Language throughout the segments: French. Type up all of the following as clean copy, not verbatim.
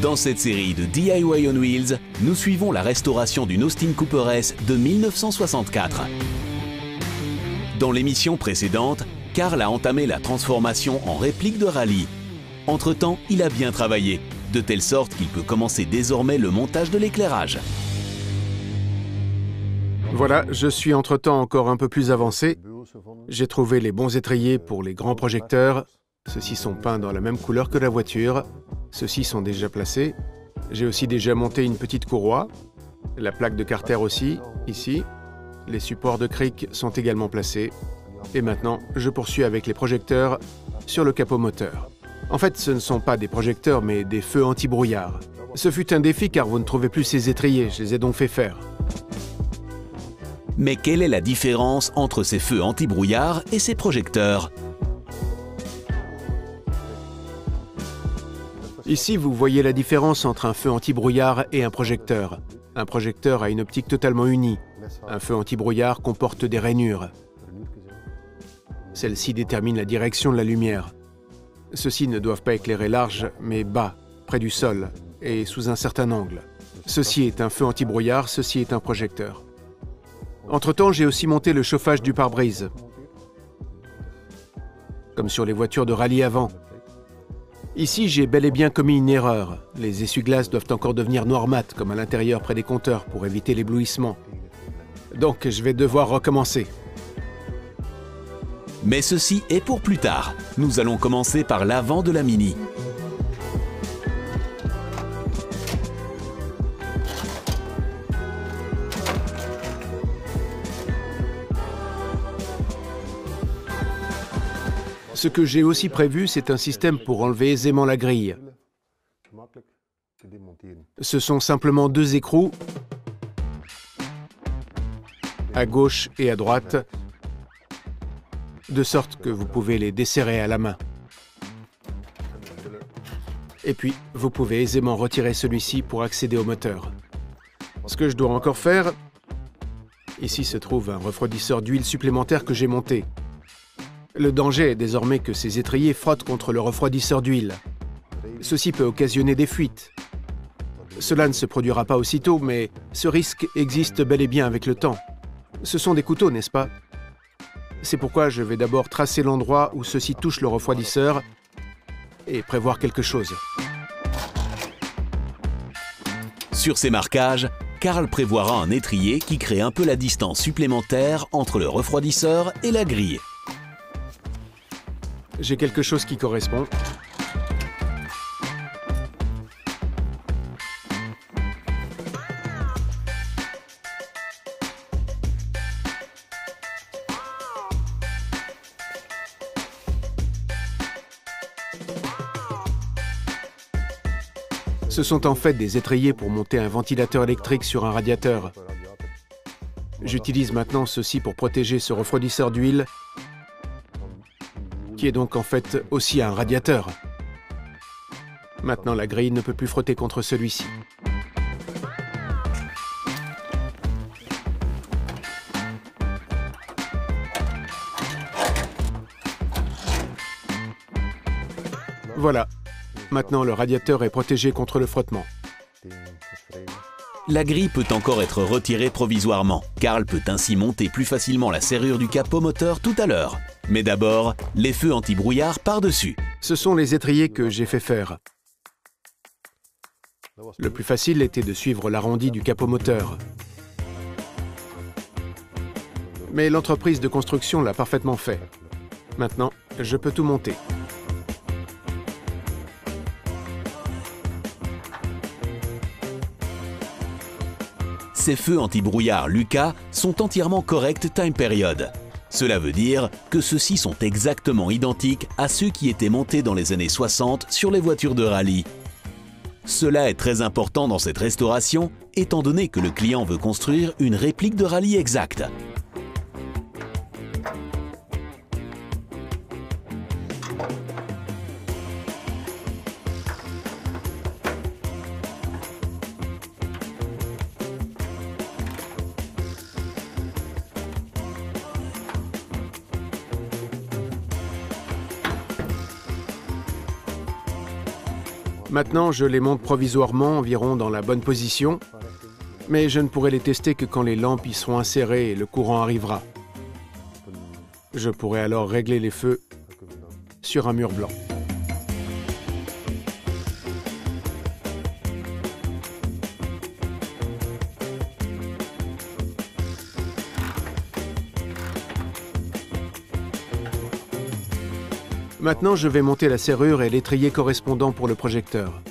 Dans cette série de DIY on Wheels, nous suivons la restauration d'une Austin Cooper S de 1964. Dans l'émission précédente, Carl a entamé la transformation en réplique de rallye. Entre-temps, il a bien travaillé, de telle sorte qu'il peut commencer désormais le montage de l'éclairage. Voilà, je suis entre-temps encore un peu plus avancé. J'ai trouvé les bons étriers pour les grands projecteurs. Ceux-ci sont peints dans la même couleur que la voiture. Ceux-ci sont déjà placés. J'ai aussi déjà monté une petite courroie. La plaque de Carter aussi, ici. Les supports de cric sont également placés. Et maintenant, je poursuis avec les projecteurs sur le capot moteur. En fait, ce ne sont pas des projecteurs, mais des feux anti-brouillard. Ce fut un défi car vous ne trouvez plus ces étriers, je les ai donc fait faire. Mais quelle est la différence entre ces feux anti-brouillard et ces projecteurs? Ici, vous voyez la différence entre un feu anti-brouillard et un projecteur. Un projecteur a une optique totalement unie. Un feu anti-brouillard comporte des rainures. Celles-ci déterminent la direction de la lumière. Ceux-ci ne doivent pas éclairer large, mais bas, près du sol, et sous un certain angle. Ceci est un feu anti-brouillard, ceci est un projecteur. Entre-temps, j'ai aussi monté le chauffage du pare-brise, comme sur les voitures de rallye avant. Ici, j'ai bel et bien commis une erreur. Les essuie-glaces doivent encore devenir noir mat, comme à l'intérieur près des compteurs, pour éviter l'éblouissement. Donc, je vais devoir recommencer. Mais ceci est pour plus tard. Nous allons commencer par l'avant de la Mini. Ce que j'ai aussi prévu, c'est un système pour enlever aisément la grille. Ce sont simplement deux écrous, à gauche et à droite, de sorte que vous pouvez les desserrer à la main. Et puis, vous pouvez aisément retirer celui-ci pour accéder au moteur. Ce que je dois encore faire, ici se trouve un refroidisseur d'huile supplémentaire que j'ai monté. Le danger est désormais que ces étriers frottent contre le refroidisseur d'huile. Ceci peut occasionner des fuites. Cela ne se produira pas aussitôt, mais ce risque existe bel et bien avec le temps. Ce sont des couteaux, n'est-ce pas? C'est pourquoi je vais d'abord tracer l'endroit où ceci touche le refroidisseur et prévoir quelque chose. Sur ces marquages, Carl prévoira un étrier qui crée un peu la distance supplémentaire entre le refroidisseur et la grille. J'ai quelque chose qui correspond. Ce sont en fait des étriers pour monter un ventilateur électrique sur un radiateur. J'utilise maintenant ceci pour protéger ce refroidisseur d'huile, qui est donc en fait aussi un radiateur. Maintenant, la grille ne peut plus frotter contre celui-ci. Voilà. Maintenant, le radiateur est protégé contre le frottement. La grille peut encore être retirée provisoirement. Carl peut ainsi monter plus facilement la serrure du capot moteur tout à l'heure. Mais d'abord, les feux anti-brouillard par-dessus. Ce sont les étriers que j'ai fait faire. Le plus facile était de suivre l'arrondi du capot moteur. Mais l'entreprise de construction l'a parfaitement fait. Maintenant, je peux tout monter. Ces feux anti-brouillard Lucas sont entièrement correct time period. Cela veut dire que ceux-ci sont exactement identiques à ceux qui étaient montés dans les années 60 sur les voitures de rallye. Cela est très important dans cette restauration, étant donné que le client veut construire une réplique de rallye exacte. Maintenant, je les monte provisoirement environ dans la bonne position, mais je ne pourrai les tester que quand les lampes y seront insérées et le courant arrivera. Je pourrai alors régler les feux sur un mur blanc. Maintenant, je vais monter la serrure et l'étrier correspondant pour le projecteur.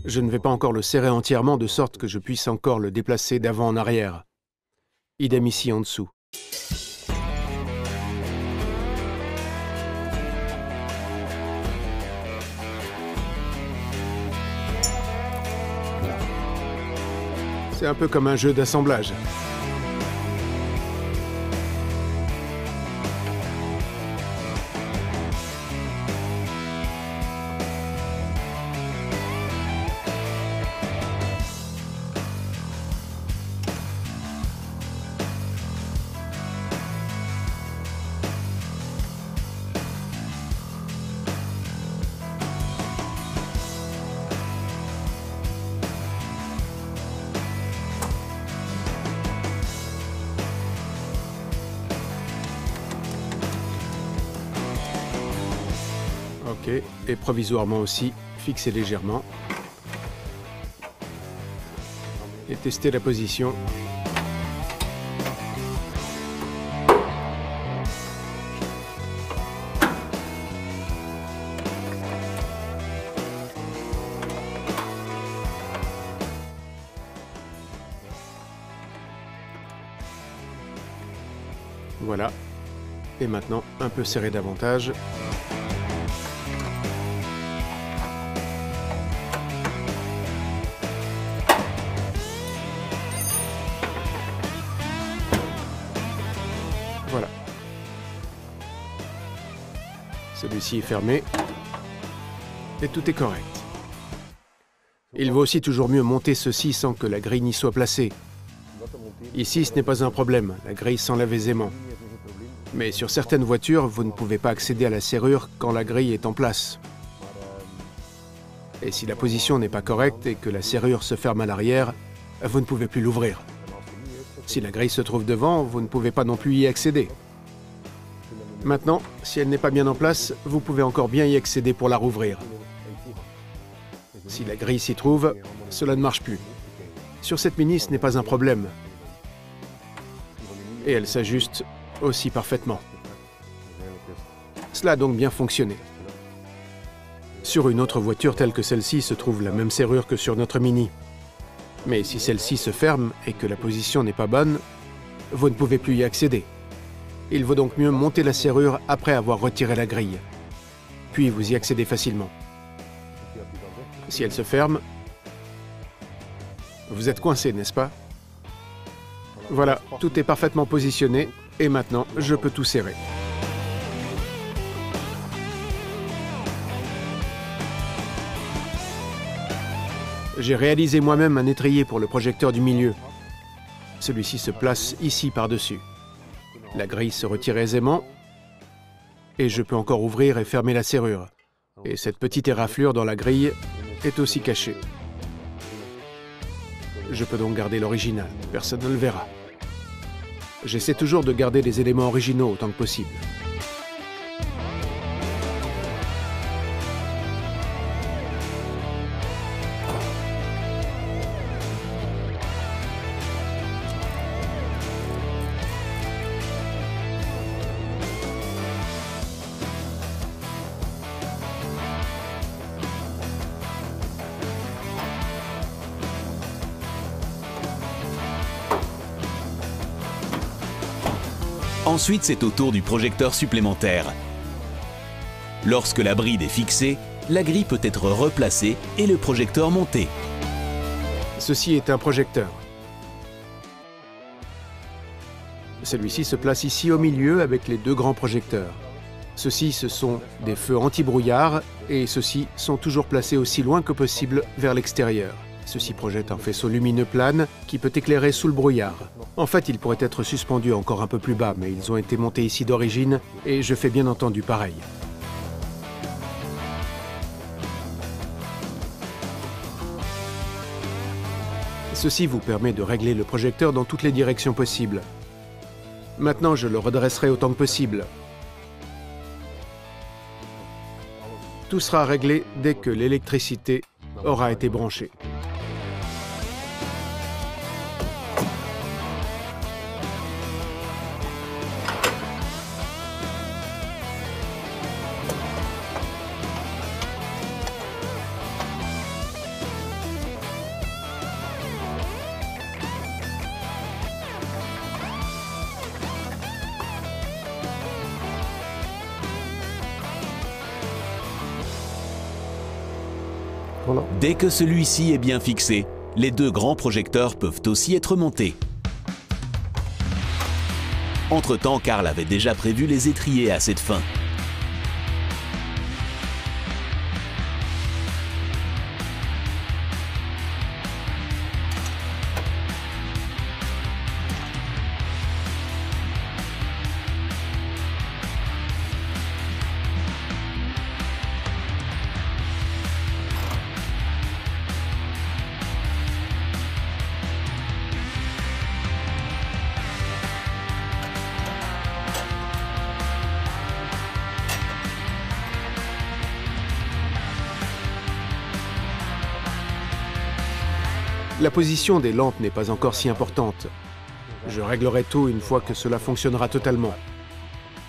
Je ne vais pas encore le serrer entièrement de sorte que je puisse encore le déplacer d'avant en arrière. Idem ici en dessous. C'est un peu comme un jeu d'assemblage. Ok, et provisoirement aussi, fixer légèrement. Et tester la position. Voilà. Et maintenant, un peu serré davantage. Voilà. Celui-ci est fermé. Et tout est correct. Il vaut aussi toujours mieux monter ceci sans que la grille n'y soit placée. Ici, ce n'est pas un problème, la grille s'enlève aisément. Mais sur certaines voitures, vous ne pouvez pas accéder à la serrure quand la grille est en place. Et si la position n'est pas correcte et que la serrure se ferme à l'arrière, vous ne pouvez plus l'ouvrir. Si la grille se trouve devant, vous ne pouvez pas non plus y accéder. Maintenant, si elle n'est pas bien en place, vous pouvez encore bien y accéder pour la rouvrir. Si la grille s'y trouve, cela ne marche plus. Sur cette Mini, ce n'est pas un problème. Et elle s'ajuste aussi parfaitement. Cela a donc bien fonctionné. Sur une autre voiture telle que celle-ci se trouve la même serrure que sur notre Mini. Mais si celle-ci se ferme et que la position n'est pas bonne, vous ne pouvez plus y accéder. Il vaut donc mieux monter la serrure après avoir retiré la grille. Puis vous y accédez facilement. Si elle se ferme, vous êtes coincé, n'est-ce pas? Voilà, tout est parfaitement positionné et maintenant, je peux tout serrer. J'ai réalisé moi-même un étrier pour le projecteur du milieu. Celui-ci se place ici par-dessus. La grille se retire aisément et je peux encore ouvrir et fermer la serrure. Et cette petite éraflure dans la grille est aussi cachée. Je peux donc garder l'original, personne ne le verra. J'essaie toujours de garder les éléments originaux autant que possible. Ensuite, c'est au tour du projecteur supplémentaire. Lorsque la bride est fixée, la grille peut être replacée et le projecteur monté. Ceci est un projecteur. Celui-ci se place ici au milieu avec les deux grands projecteurs. Ceux-ci, ce sont des feux anti-brouillard et ceux-ci sont toujours placés aussi loin que possible vers l'extérieur. Ceci projette un faisceau lumineux plane qui peut éclairer sous le brouillard. En fait, ils pourraient être suspendus encore un peu plus bas, mais ils ont été montés ici d'origine et je fais bien entendu pareil. Ceci vous permet de régler le projecteur dans toutes les directions possibles. Maintenant, je le redresserai autant que possible. Tout sera réglé dès que l'électricité aura été branchée. Voilà. Dès que celui-ci est bien fixé, les deux grands projecteurs peuvent aussi être montés. Entre-temps, Karl avait déjà prévu les étriers à cette fin. La position des lampes n'est pas encore si importante. Je réglerai tout une fois que cela fonctionnera totalement.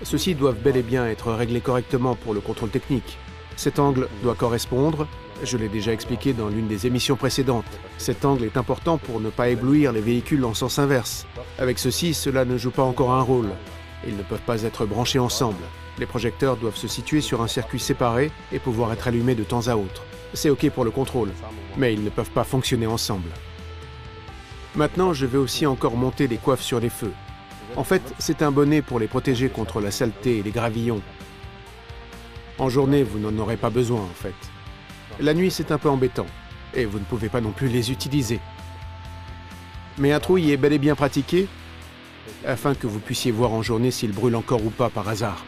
Ceux-ci doivent bel et bien être réglés correctement pour le contrôle technique. Cet angle doit correspondre, je l'ai déjà expliqué dans l'une des émissions précédentes. Cet angle est important pour ne pas éblouir les véhicules en sens inverse. Avec ceci, cela ne joue pas encore un rôle. Ils ne peuvent pas être branchés ensemble. Les projecteurs doivent se situer sur un circuit séparé et pouvoir être allumés de temps à autre. C'est OK pour le contrôle, mais ils ne peuvent pas fonctionner ensemble. Maintenant, je vais aussi encore monter les coiffes sur les feux. En fait, c'est un bonnet pour les protéger contre la saleté et les gravillons. En journée, vous n'en aurez pas besoin, en fait. La nuit, c'est un peu embêtant, et vous ne pouvez pas non plus les utiliser. Mais un trouille est bel et bien pratiqué, afin que vous puissiez voir en journée s'il brûle encore ou pas par hasard.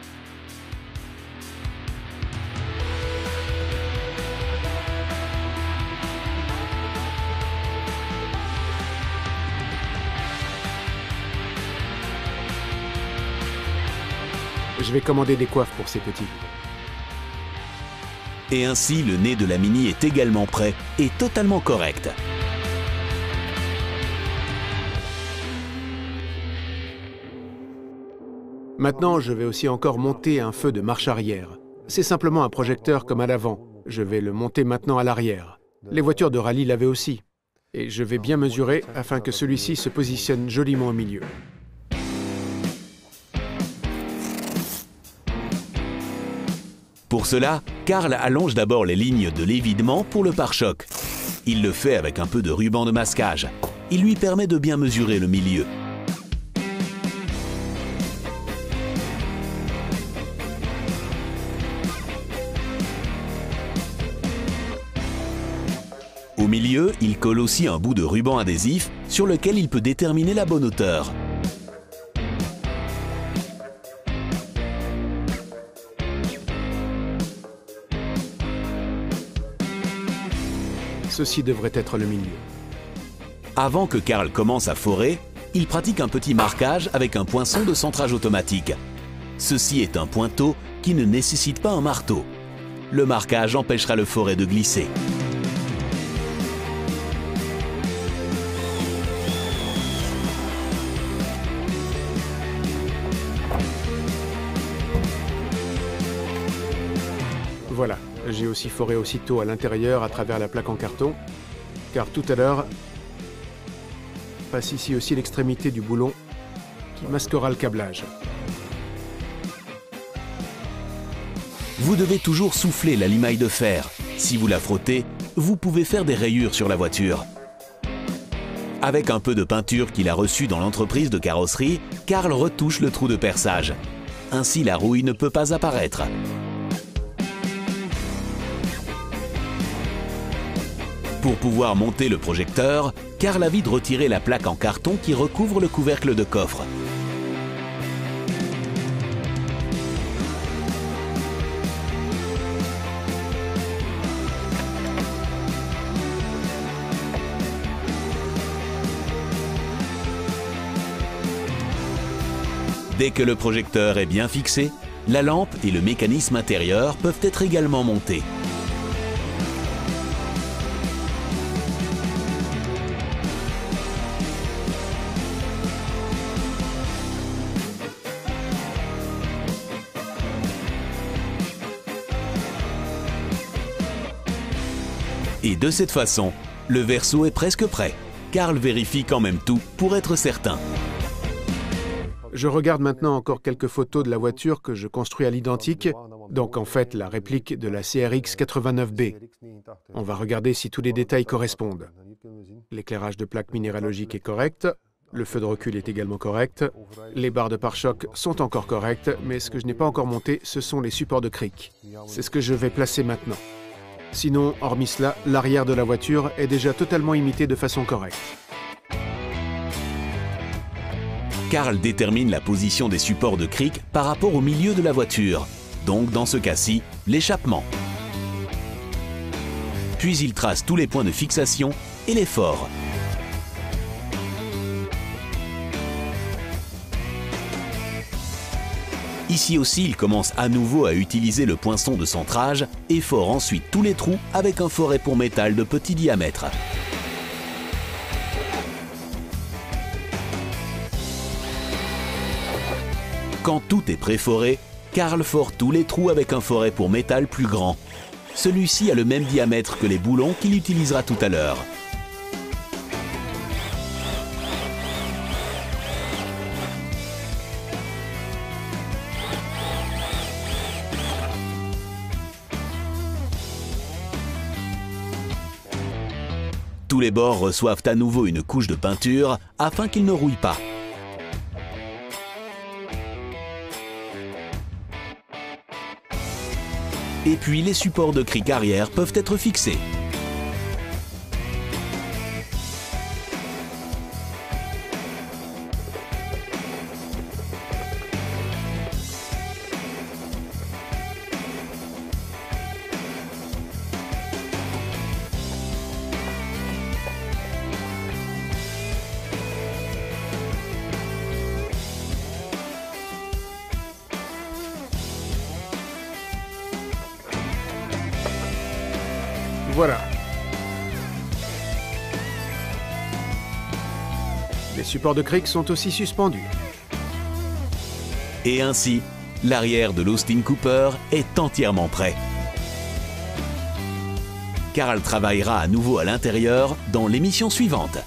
Je vais commander des coiffes pour ces petits. Et ainsi, le nez de la Mini est également prêt et totalement correct. Maintenant, je vais aussi encore monter un feu de marche arrière. C'est simplement un projecteur comme à l'avant. Je vais le monter maintenant à l'arrière. Les voitures de rallye l'avaient aussi. Et je vais bien mesurer afin que celui-ci se positionne joliment au milieu. Pour cela, Karl allonge d'abord les lignes de l'évidement pour le pare-choc. Il le fait avec un peu de ruban de masquage. Il lui permet de bien mesurer le milieu. Au milieu, il colle aussi un bout de ruban adhésif sur lequel il peut déterminer la bonne hauteur. Ceci devrait être le milieu. Avant que Karl commence à forer, il pratique un petit marquage avec un poinçon de centrage automatique. Ceci est un pointeau qui ne nécessite pas un marteau. Le marquage empêchera le foret de glisser. Voilà, j'ai aussi foré aussitôt à l'intérieur à travers la plaque en carton, car tout à l'heure, passe ici aussi l'extrémité du boulon qui masquera le câblage. vous devez toujours souffler la limaille de fer. Si vous la frottez, vous pouvez faire des rayures sur la voiture. Avec un peu de peinture qu'il a reçue dans l'entreprise de carrosserie, Karl retouche le trou de perçage. Ainsi, la rouille ne peut pas apparaître. Pour pouvoir monter le projecteur, Karl a vite retiré la plaque en carton qui recouvre le couvercle de coffre. Dès que le projecteur est bien fixé, la lampe et le mécanisme intérieur peuvent être également montés. Et de cette façon, le verso est presque prêt. Karl vérifie quand même tout pour être certain. Je regarde maintenant encore quelques photos de la voiture que je construis à l'identique, donc en fait la réplique de la CRX 89B. On va regarder si tous les détails correspondent. L'éclairage de plaque minéralogique est correct, le feu de recul est également correct, les barres de pare-choc sont encore correctes, mais ce que je n'ai pas encore monté, ce sont les supports de cric. C'est ce que je vais placer maintenant. Sinon, hormis cela, l'arrière de la voiture est déjà totalement imité de façon correcte. Karl détermine la position des supports de cric par rapport au milieu de la voiture, donc dans ce cas-ci, l'échappement. Puis il trace tous les points de fixation et les forts. Ici aussi, il commence à nouveau à utiliser le poinçon de centrage et fore ensuite tous les trous avec un foret pour métal de petit diamètre. Quand tout est préforé, Karl fore tous les trous avec un foret pour métal plus grand. Celui-ci a le même diamètre que les boulons qu'il utilisera tout à l'heure. Tous les bords reçoivent à nouveau une couche de peinture afin qu'ils ne rouillent pas. Et puis les supports de cric arrière peuvent être fixés. Voilà. Les supports de cric sont aussi suspendus. Et ainsi, l'arrière de l'Austin Cooper est entièrement prêt. Karl travaillera à nouveau à l'intérieur dans l'émission suivante.